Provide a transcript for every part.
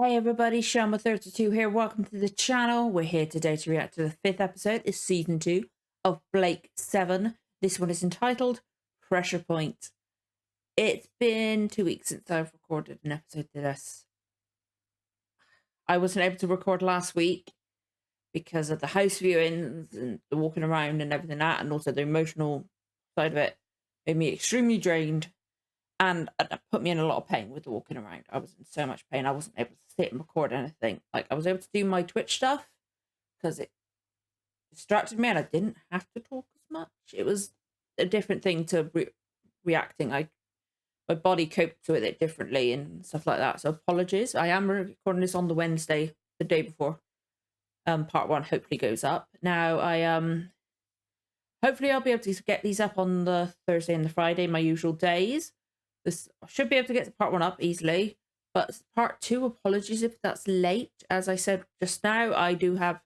Hey everybody, Shama32 here. Welcome to the channel. We're here today to react to the 5th episode. It's season 2 of Blake 7. This one is entitled Pressure Point. It's been 2 weeks since I've recorded an episode to this. I wasn't able to record last week because of the house viewings and the walking around and everything that, and also the emotional side of it made me extremely drained. And that put me in a lot of pain with the walking around. I was in so much pain. I wasn't able to sit and record anything. Like, I was able to do my Twitch stuff because it distracted me and I didn't have to talk as much. It was a different thing to reacting. My body coped with it differently and stuff like that. So apologies. I am recording this on the Wednesday, the day before part 1 hopefully goes up. Now, hopefully I'll be able to get these up on the Thursday and the Friday, my usual days. I should be able to get to part 1 up easily, but part 2, apologies if that's late. As I said just now, I do have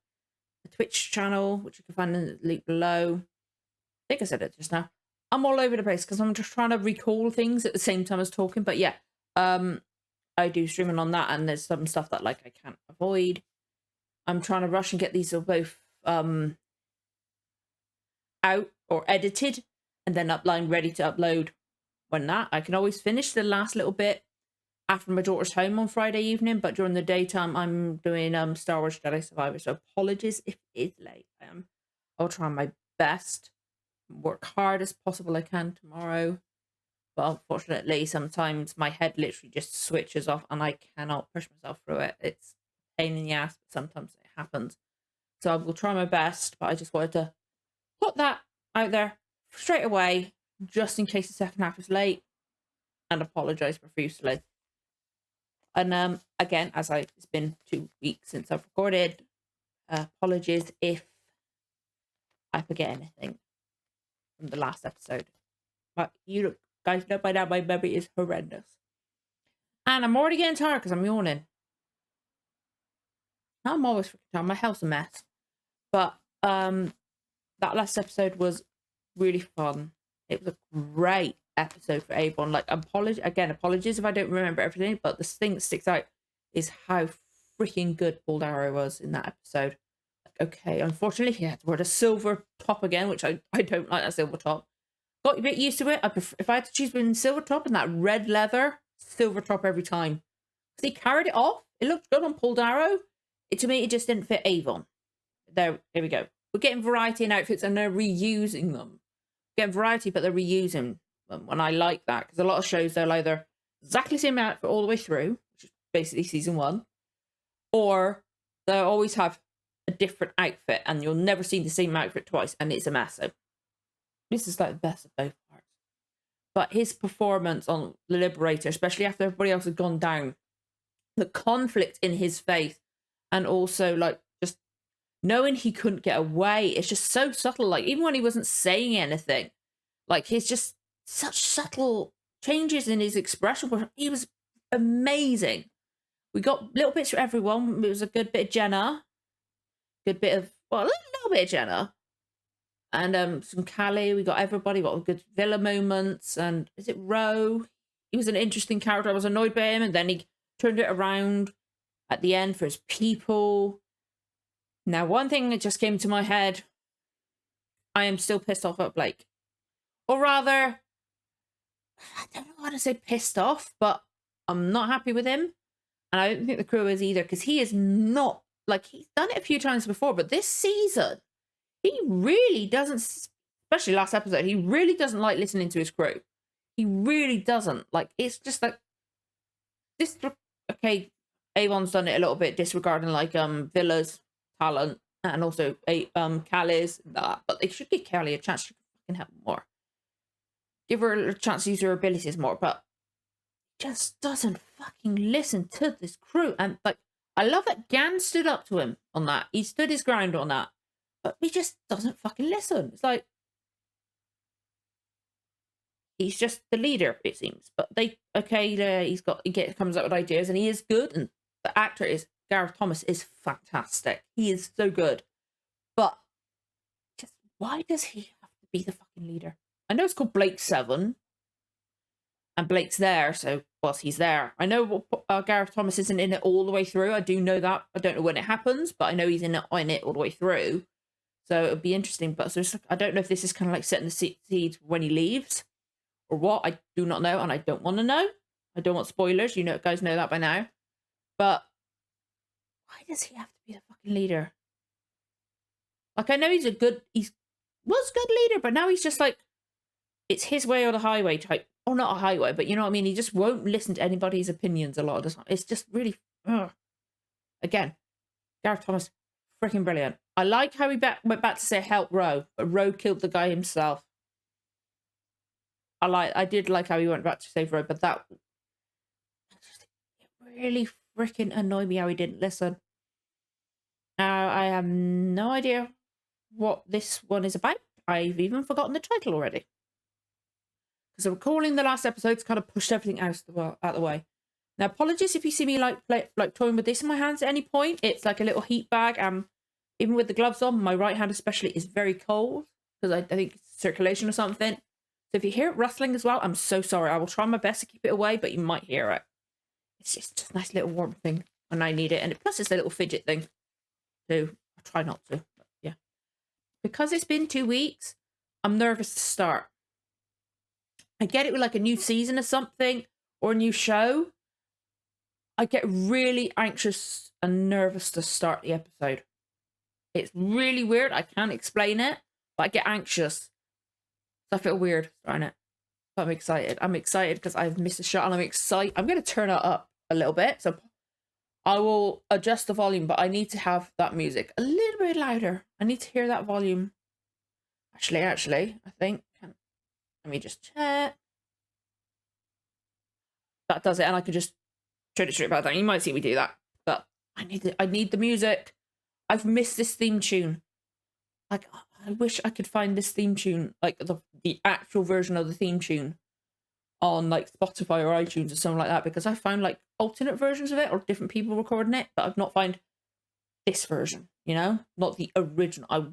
a Twitch channel, which you can find in the link below. I think I said it just now. I'm all over the place because I'm just trying to recall things at the same time as talking. But yeah, I do streaming on that, and there's some stuff that I can't avoid. I'm trying to rush and get these all both out or edited and then upline ready to upload. When that, I can always finish the last little bit after my daughter's home on Friday evening, but during the daytime I'm doing Star Wars Jedi Survivor, so apologies if it is late. I'll try my best, work hard as possible I can tomorrow, but unfortunately sometimes my head literally just switches off and I cannot push myself through it. It's a pain in the ass, but sometimes it happens. So I will try my best, but I just wanted to put that out there straight away, just in case the second half is late, and apologise profusely. And again, it's been 2 weeks since I've recorded. Apologies if I forget anything from the last episode. But you guys know by now my memory is horrendous. And I'm already getting tired because I'm yawning. I'm always freaking tired. My house is a mess. But that last episode was really fun. It was a great episode for Avon. Apologies if I don't remember everything, but the thing that sticks out is how freaking good Paul Darrow was in that episode. Okay, unfortunately, he had to wear a silver top again, which I don't like that silver top. Got a bit used to it. If I had to choose between silver top and that red leather, silver top every time. Because he carried it off. It looked good on Paul Darrow. To me, it just didn't fit Avon. Here we go. We're getting variety in outfits and they're reusing them. Getting variety, but they're reusing them, and I like that because a lot of shows they'll either exactly the same outfit all the way through, which is basically season 1, or they'll always have a different outfit and you'll never see the same outfit twice, and it's a mess. So this is like the best of both parts. But his performance on the Liberator, especially after everybody else had gone down, the conflict in his face, and also just knowing he couldn't get away, it's just so subtle. Even when he wasn't saying anything, he's just such subtle changes in his expression, but he was amazing. We got little bits for everyone. It was a good bit of Jenna, a little bit of Jenna, and some Callie. We got everybody. We got good villa moments, and is it Roe? He was an interesting character. I was annoyed by him, and then he turned it around at the end for his people. Now, one thing that just came to my head, I am still pissed off at Blake. Or rather, I don't know how to say pissed off, but I'm not happy with him. And I don't think the crew is either, because he is not, he's done it a few times before, but this season, he really doesn't, especially last episode, he really doesn't like listening to his crew. He really doesn't. It's just this, okay, Avon's done it a little bit, disregarding, Villa's talent, and also Callie's that, but they should give Callie a chance to fucking help more. Give her a chance to use her abilities more, but just doesn't fucking listen to this crew. And I love that Gan stood up to him on that. He stood his ground on that, but he just doesn't fucking listen. It's he's just the leader, it seems. But he comes up with ideas, and he is good. And the actor Gareth Thomas is fantastic. He is so good. But just why does he have to be the fucking leader? I know it's called Blake 7. And Blake's there, so whilst he's there. I know Gareth Thomas isn't in it all the way through. I do know that. I don't know when it happens, but I know he's in it all the way through. So it'll be interesting. But so I don't know if this is kind of like setting the seeds when he leaves or what. I do not know, and I don't want to know. I don't want spoilers. You know, guys know that by now. But why does he have to be the fucking leader? Like, I know he was a good leader, but now he's just like, it's his way or the highway type. Oh, not a highway, but you know what I mean? He just won't listen to anybody's opinions a lot of the time. It's just really, again, Gareth Thomas, freaking brilliant. I like how he went back to say help Ro, but Ro killed the guy himself. I did like how he went back to save Ro, but it really freaking annoyed me how he didn't listen. Now, I have no idea what this one is about. I've even forgotten the title already. Because I'm recalling the last episode's kind of pushed everything out of the way. Now, apologies if you see me like toying with this in my hands at any point. It's like a little heat bag. Even with the gloves on, my right hand especially is very cold because I think it's circulation or something. So if you hear it rustling as well, I'm so sorry. I will try my best to keep it away, but you might hear it. It's just a nice little warm thing when I need it, and plus it's a little fidget thing too. I try not to, but yeah. Because it's been 2 weeks, I'm nervous to start. I get it with like a new season or something, or a new show. I get really anxious and nervous to start the episode. It's really weird. I can't explain it, but I get anxious. So I feel weird starting it. But I'm excited. I'm excited because I've missed a shot and I'm excited. I'm going to turn it up a little bit. So I will adjust the volume, but I need to have that music a little bit louder. I need to hear that volume. Actually, I think. Let me just check. That does it, and I could just turn it straight back down. You might see me do that, but I need the music. I've missed this theme tune. Like, I wish I could find this theme tune, like the actual version of the theme tune, on like Spotify or iTunes or something like that, because I found like alternate versions of it or different people recording it, but I've not found this version. You know, not the original. I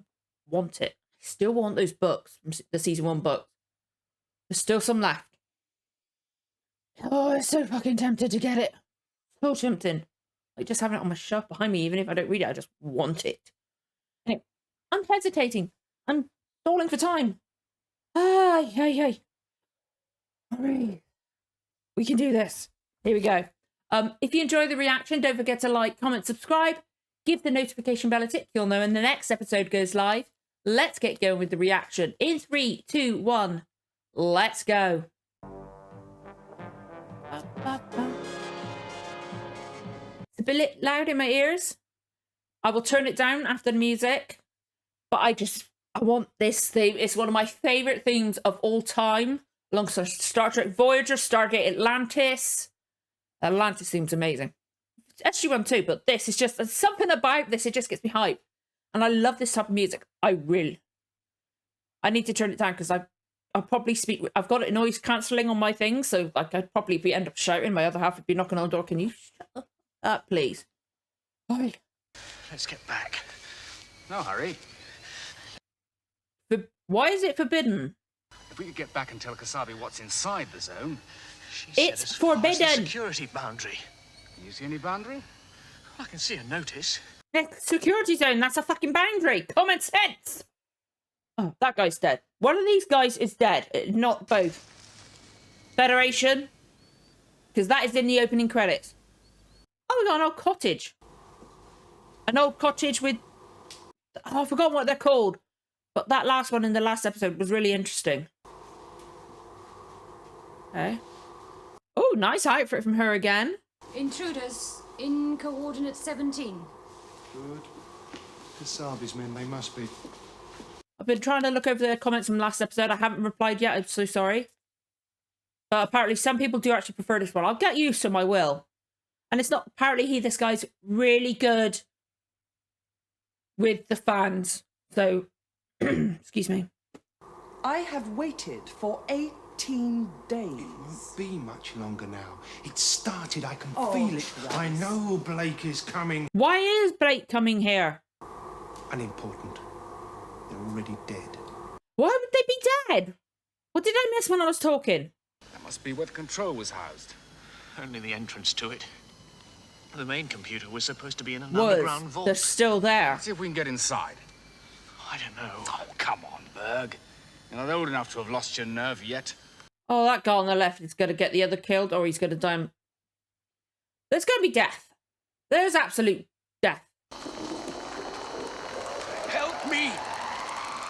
want it. I still want those books from the season 1 book. There's still some left. Oh, I'm so fucking tempted to get it. So tempting. Like just having it on my shelf behind me, even if I don't read it, I just want it. Anyway, I'm hesitating. I'm stalling for time. Hey. Hurry. We can do this. Here we go. If you enjoy the reaction, don't forget to like, comment, subscribe. Give the notification bell a tick. You'll know when the next episode goes live. Let's get going with the reaction. In 3, 2, 1. Let's go. It's a bit loud in my ears. I will turn it down after the music. But I want this theme. It's one of my favourite themes of all time. Alongside Star Trek Voyager, Stargate Atlantis. Atlantis theme's amazing. SG-1 too, but this is just something about this. It just gets me hyped. And I love this type of music. I need to turn it down because I'll probably speak. I've got it noise cancelling on my thing, so like I'd probably end up shouting. My other half would be knocking on the door. Can you shut up, please? Hurry. Let's get back. No hurry. Why is it forbidden? If we could get back and tell Kasabi what's inside the zone. It's forbidden. Security boundary. Can you see any boundary? I can see a notice. Security zone. That's a fucking boundary. Common sense. Oh, that guy's dead. One of these guys is dead. Not both. Federation. Because that is in the opening credits. Oh, we got an old cottage. An old cottage with... Oh, I've forgotten what they're called. But that last one in the last episode was really interesting. Okay. Oh, nice outfit from her again. Intruders in coordinate 17. Good. Kasabi's men, they must be. I've been trying to look over the comments from last episode. I haven't replied yet. I'm so sorry. But apparently some people do actually prefer this one. I'll get used to them, I will. And it's not... Apparently this guy's really good with the fans. So, excuse me. I have waited for 18 days. It won't be much longer now. It started, I can Oh, feel it. Christ. I know Blake is coming. Why is Blake coming here? Unimportant. They're already dead. Why would they be dead? What did I miss when I was talking? That must be where the control was housed. Only the entrance to it. The main computer was supposed to be in an underground Was. vault. They're still there. Let's see if we can get inside. I don't know. Oh, come on, Berg. You're not old enough to have lost your nerve yet. Oh, that guy on the left is going to get the other killed, or he's going to die. There's going to be death. There's absolute death. Help me!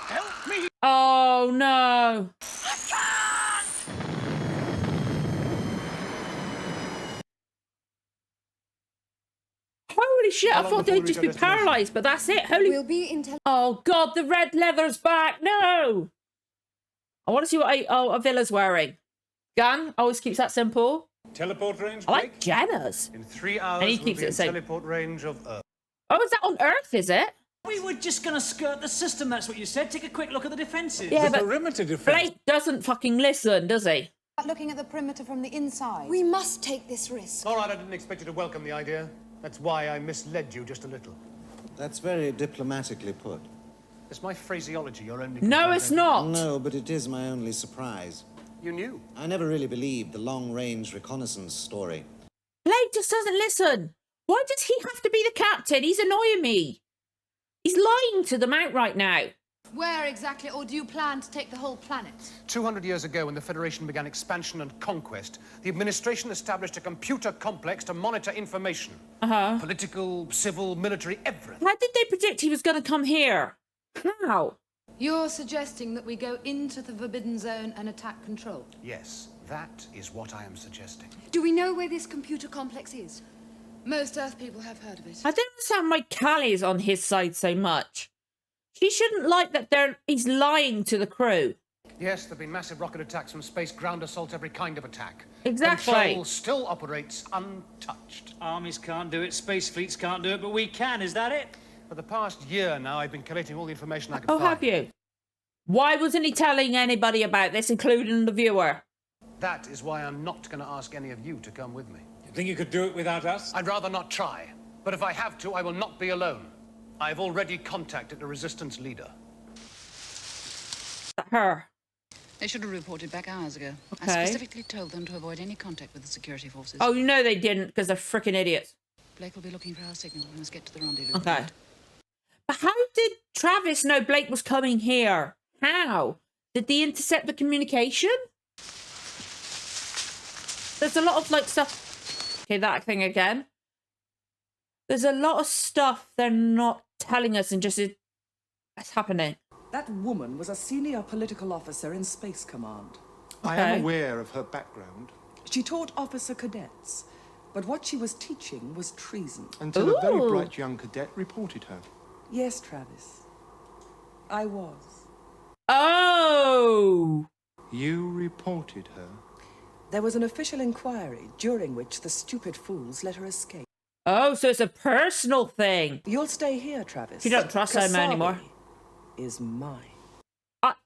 Help me! Oh, no. Holy shit, I thought they'd just be paralysed, but that's it. Holy... We'll be in Oh, God, the red leather's back. No. I want to see what Avila's wearing. Gun always keeps that simple. Teleport range, I like Blake? Jenna's. In 3 hours, And he we'll keeps be it in safe. teleport range of Earth. Oh, is that on Earth, is it? We were just gonna skirt the system, that's what you said. Take a quick look at the defences. Yeah, The but perimeter defense. Blake doesn't fucking listen, does he? Looking at the perimeter from the inside. We must take this risk. All right, I didn't expect you to welcome the idea. That's why I misled you just a little. That's very diplomatically put. Is my phraseology your only No, complaint, it's then? not. No, but it is my only surprise. You knew. I never really believed the long-range reconnaissance story. Blake just doesn't listen. Why does he have to be the captain? He's annoying me. He's lying to them outright now. Where exactly, or do you plan to take the whole planet? 200 years ago, when the Federation began expansion and conquest, the administration established a computer complex to monitor information. Political, civil, military, everything. How did they predict he was going to come here? How? You're suggesting that we go into the Forbidden Zone and attack Control? Yes, that is what I am suggesting. Do we know where this computer complex is? Most Earth people have heard of it. I don't understand why Callie's on his side so much. She shouldn't like that he's lying to the crew. Yes, there have been massive rocket attacks from space, ground assault, every kind of attack. Exactly. Control still operates untouched. Armies can't do it, space fleets can't do it, but we can, is that it? For the past year now, I've been collating all the information I could Oh, find. have you? Why wasn't he telling anybody about this, including the viewer? That is why I'm not going to ask any of you to come with me. You think you could do it without us? I'd rather not try. But if I have to, I will not be alone. I've already contacted a resistance leader. Her. They should have reported back hours ago. Okay. I specifically told them to avoid any contact with the security forces. Oh, you know they didn't, because they're freaking idiots. Blake will be looking for our signal. We must get to the rendezvous. Okay. But how did Travis know Blake was coming here? How? Did they intercept the communication? There's a lot of, like, stuff... Okay, that thing again. There's a lot of stuff they're not telling us and just... It's happening. That woman was a senior political officer in Space Command. I am aware of her background. She taught officer cadets, but what she was teaching was treason. Until a very Ooh. bright young cadet reported her. Yes, Travis. I was. Oh! You reported her? There was an official inquiry, during which the stupid fools let her escape. Oh, so it's a personal thing. You'll stay here, Travis. You don't trust him anymore. Is mine.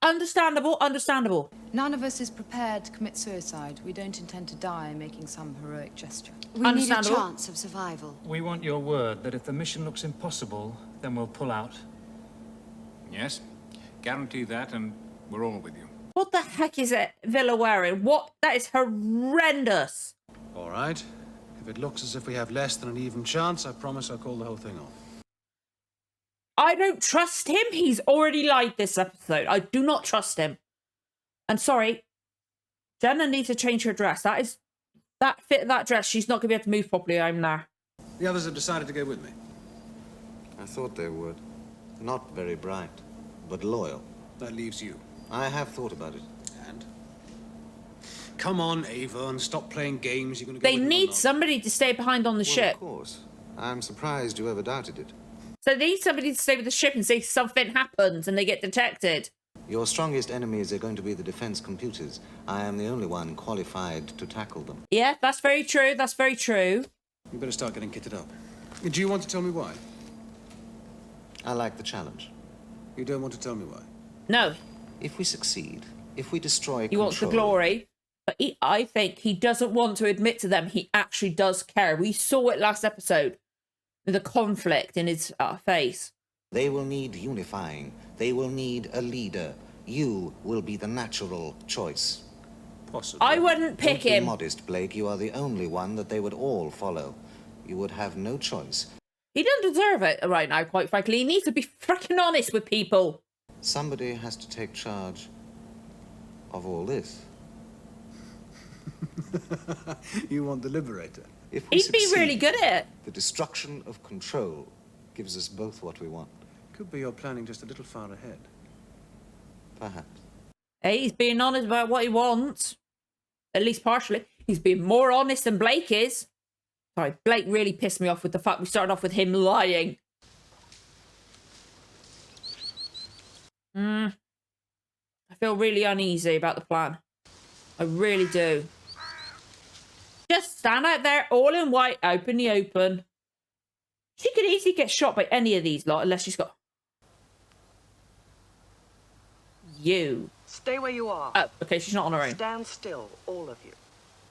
Understandable, understandable. None of us is prepared to commit suicide. We don't intend to die making some heroic gesture. We need a Understandable. chance of survival. We want your word that if the mission looks impossible, then we'll pull out. Yes, guarantee that and we're all with you. What the heck is it Villa wearing? What? That is horrendous. All right. If it looks as if we have less than an even chance, I promise I'll call the whole thing off. I don't trust him. He's already lied this episode. I do not trust him. And sorry, Jenna needs to change her dress. That fit that dress. She's not going to be able to move properly. I'm there. The others have decided to go with me. I thought they would. Not very bright, but loyal. That leaves you. I have thought about it. And? Come on, Ava, and stop playing games. You're going to go They with me or need not? somebody to stay behind on the Well, ship. of course. I'm surprised you ever doubted it. So they need somebody to stay with the ship in case something happens and they get detected. Your strongest enemies are going to be the defense computers. I am the only one qualified to tackle them. Yeah, that's very true. That's very true. You better start getting kitted up. Do you want to tell me why? I like the challenge. You don't want to tell me why? No, If we succeed, if we destroy he wants the Control, glory. But I think he doesn't want to admit to them he actually does care. We saw it last episode. The conflict in his face. they will need unifying. They will need a leader. You will be the natural choice. Possibly. I wouldn't pick Don't be him. modest, Blake. You are the only one that they would all follow. You would have no choice. He doesn't deserve it right now, quite frankly. He needs to be freaking honest with people. Somebody has to take charge of all this. You want the Liberator? If we He'd be really succeed, good at it. the destruction of control gives us both what we want. Could be you're planning just a little far ahead. Perhaps. Hey, he's being honest about what he wants. At least partially. He's being more honest than Blake is. Sorry, Blake really pissed me off with the fact we started off with him lying. I feel really uneasy about the plan. I really do. Just stand out there all in white, out in the open. She could easily get shot by any of these lot unless she's got... You. Stay where you are. Oh, okay, she's not on her own. Stand still, all of you.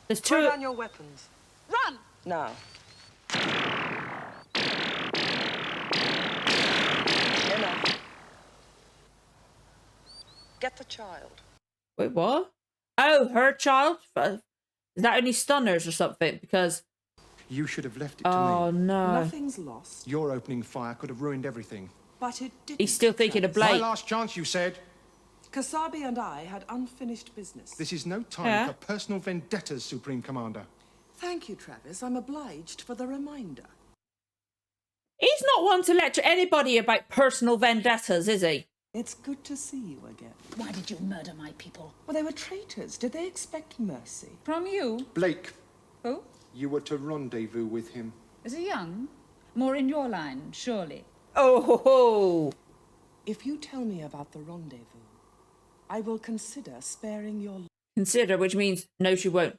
There's Throw two... down your weapons. Run! Now. Enough. Get the child. Wait, what? Oh, her child? Is that only stunners or something? Because... You should have left it to Oh, me. no. Nothing's lost. Your opening fire could have ruined everything. But it didn't. He's still thinking of My Blake. last chance, you said. Kasabi and I had unfinished business. This is no time Yeah. for personal vendettas, Supreme Commander. Thank you, Travis. I'm obliged for the reminder. He's not one to lecture anybody about personal vendettas, is he? It's good to see you again. Why did you murder my people? Well, they were traitors. Did they expect mercy? From you? Blake, Who? you were to rendezvous with him. Is he young? More in your line, surely. Oh, ho, ho. If you tell me about the rendezvous, I will consider sparing your life. Consider, which means no, she won't.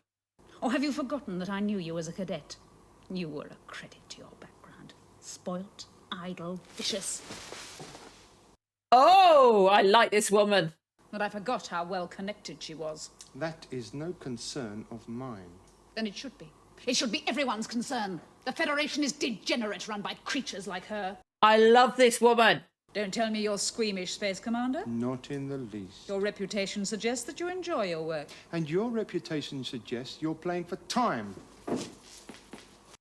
Or have you forgotten that I knew you as a cadet? You were a credit to your background. Spoilt, idle, vicious. Oh, I like this woman. But I forgot how well connected she was. That is no concern of mine. Then it should be. It should be everyone's concern. The Federation is degenerate, run by creatures like her. I love this woman. Don't tell me you're squeamish, Space Commander. Not in the least. Your reputation suggests that you enjoy your work. And your reputation suggests you're playing for time.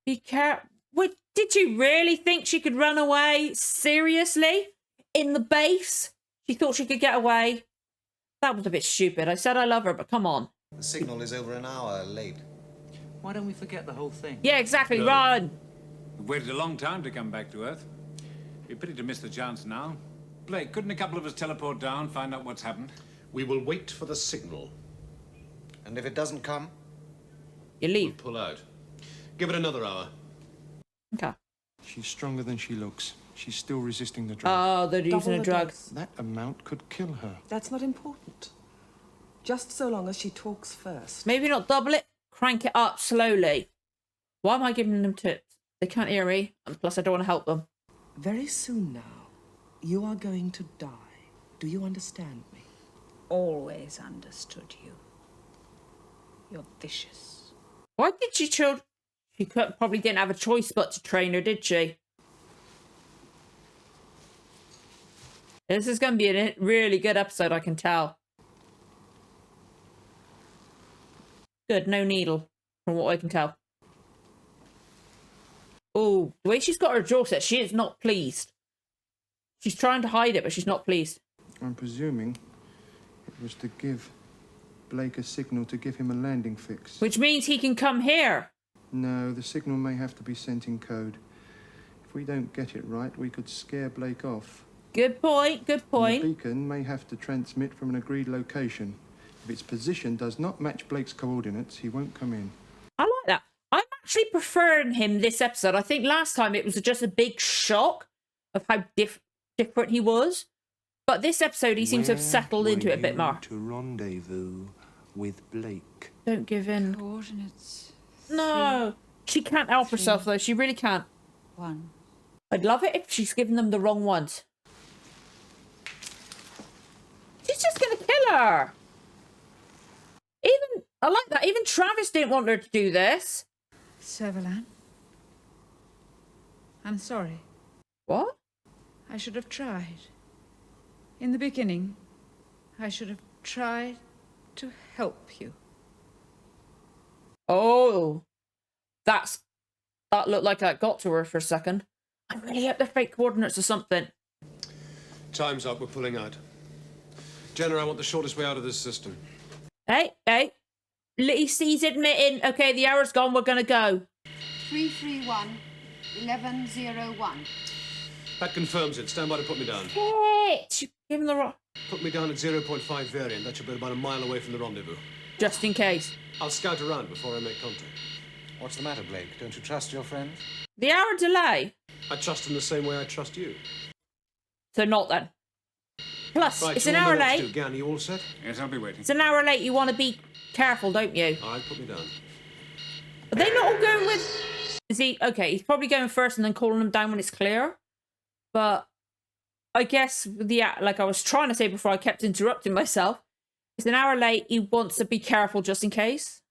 Be careful. Wait, did you really think she could run away? Seriously? In the base? She thought she could get away? That was a bit stupid. I said I love her, but come on. The signal is over an hour late. Why don't we forget the whole thing? Yeah, exactly. No. Run. We've waited a long time to come back to Earth. Be a pity to miss the chance now. Blake, couldn't a couple of us teleport down, find out what's happened? We will wait for the signal. And if it doesn't come? You leave. Pull out. Give it another hour. Okay. She's stronger than she looks. She's still resisting the drug. Oh, they're using Double a the drug. dose. That amount could kill her. That's not important. Just so long as she talks first. Maybe not double it. Crank it up slowly. Why am I giving them tips? They can't hear me. And plus, I don't want to help them. Very soon now, you are going to die. Do you understand me? Always understood you. You're vicious. Why did she choose? She probably didn't have a choice but to train her, did she? This is going to be a really good episode, I can tell. Good, no needle, from what I can tell. Oh, the way she's got her jaw set, she is not pleased. She's trying to hide it, but she's not pleased. I'm presuming it was to give Blake a signal to give him a landing fix. Which means he can come here. No, the signal may have to be sent in code. If we don't get it right, we could scare Blake off. Good point, good And point. the beacon may have to transmit from an agreed location. If its position does not match Blake's coordinates, he won't come in. I like that. I'm actually preferring him this episode. I think last time it was just a big shock of how different he was. But this episode, he seems to have settled into it a bit more. To rendezvous with Blake. Don't give in. Coordinates. No. She can't help herself, though. She really can't. 1. I'd love it if she's given them the wrong ones. She's just going to kill her. Even, I like that. Even Travis didn't want her to do this. Servalan. I'm sorry. What? I should have tried. In the beginning, I should have tried to help you. Oh, that looked like that got to her for a second. I really hope they're fake coordinates or something. Time's up. We're pulling out. Jenna, I want the shortest way out of this system. Hey. He's admitting, okay, the hour's gone, we're going to go. 331 1101. That confirms it. Stand by to put me down. Shit! Give him the wrong... Put me down at 0.5 variant. That should be about a mile away from the rendezvous. Just in case. I'll scout around before I make contact. What's the matter, Blake? Don't you trust your friends? The hour delay. I trust him the same way I trust you. So not then. Plus, Right, it's an hour late. Gan, you all set? Yes, I'll be waiting. It's an hour late. You want to be careful, don't you? All right, put me down. Are they not all going with... Is he... Okay, he's probably going first and then calling them down when it's clear. But I guess, like I was trying to say before, I kept interrupting myself. It's an hour late. He wants to be careful just in case.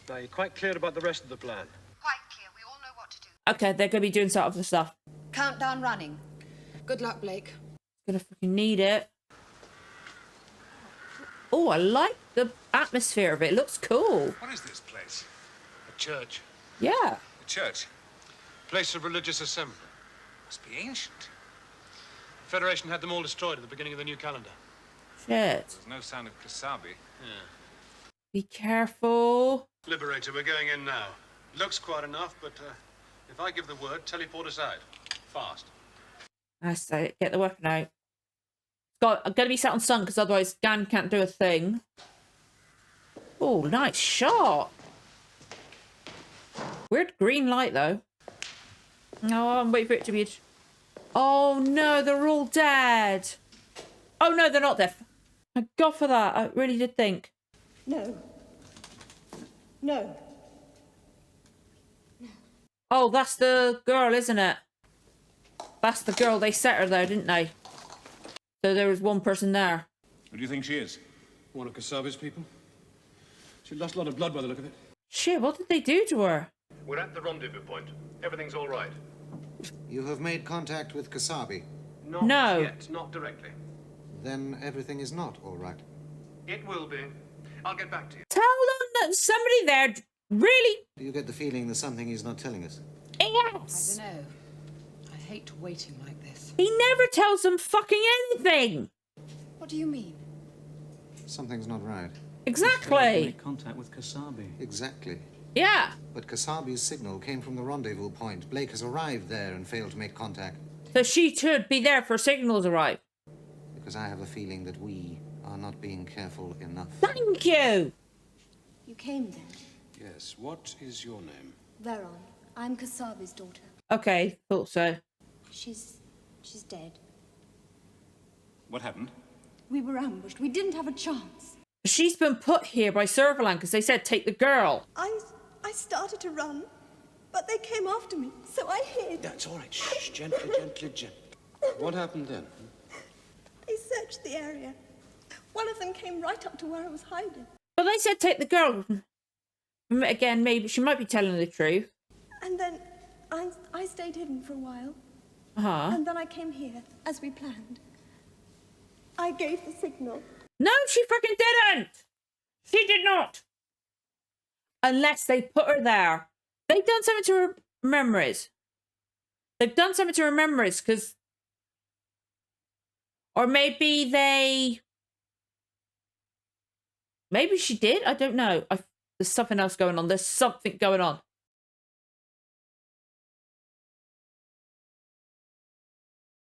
Now, you're quite clear about the rest of the plan. Quite clear. We all know what to do. Okay, they're going to be doing some other stuff. Countdown running. Good luck, Blake. Gonna fucking need it. Oh, I like the atmosphere of it. It looks cool. What is this place? A church. Yeah. A church? Place of religious assembly. Must be ancient. The Federation had them all destroyed at the beginning of the new calendar. Shit. There's no sign of Kasabi. Yeah. Be careful. Liberator, we're going in now. Looks quiet enough, but if I give the word, teleport us out. Fast. I say, get the weapon out. I'm going to be set on sun because otherwise Gan can't do a thing. Oh, nice shot. Weird green light, though. No, I'm waiting for it to be... Oh, no, they're all dead. Oh, no, they're not dead. Thank God for that. I really did think. No. No. Oh, that's the girl, isn't it? That's the girl. They set her there, didn't they? So there was one person there. Who do you think she is? One of Kasabi's people. She lost a lot of blood by the look of it. Shit, what did they do to her? We're at the rendezvous point. Everything's all right. You have made contact with Kasabi? No. Yet, not directly. Then everything is not all right. It will be. I'll get back to you. Tell them that somebody there really... Do you get the feeling there's something he's not telling us? Yes. I don't know. I hate waiting like this. He never tells them fucking anything. What do you mean? Something's not right. Exactly. Make contact with Kasabi. Exactly. Yeah. But Kasabi's signal came from the rendezvous point. Blake has arrived there and failed to make contact. So she should be there for signals arrive. Because I have a feeling that we are not being careful enough. Thank you. You came then. Yes. What is your name? Veron. I'm Kasabi's daughter. Okay, thought so. She's dead. What happened? We were ambushed. We didn't have a chance. She's been put here by Servalan because they said take the girl. I started to run, but they came after me, so I hid. That's all right. Shh, gently, gently, gently. What happened then? They searched the area. One of them came right up to where I was hiding. But they said take the girl. Again, maybe she might be telling the truth. And then I stayed hidden for a while. Uh-huh. And then I came here, as we planned. I gave the signal. No, she freaking didn't. She did not. Unless they put her there. They've done something to her memories. They've done something to her memories because... Or maybe they... Maybe she did. I don't know. There's something else going on. There's something going on.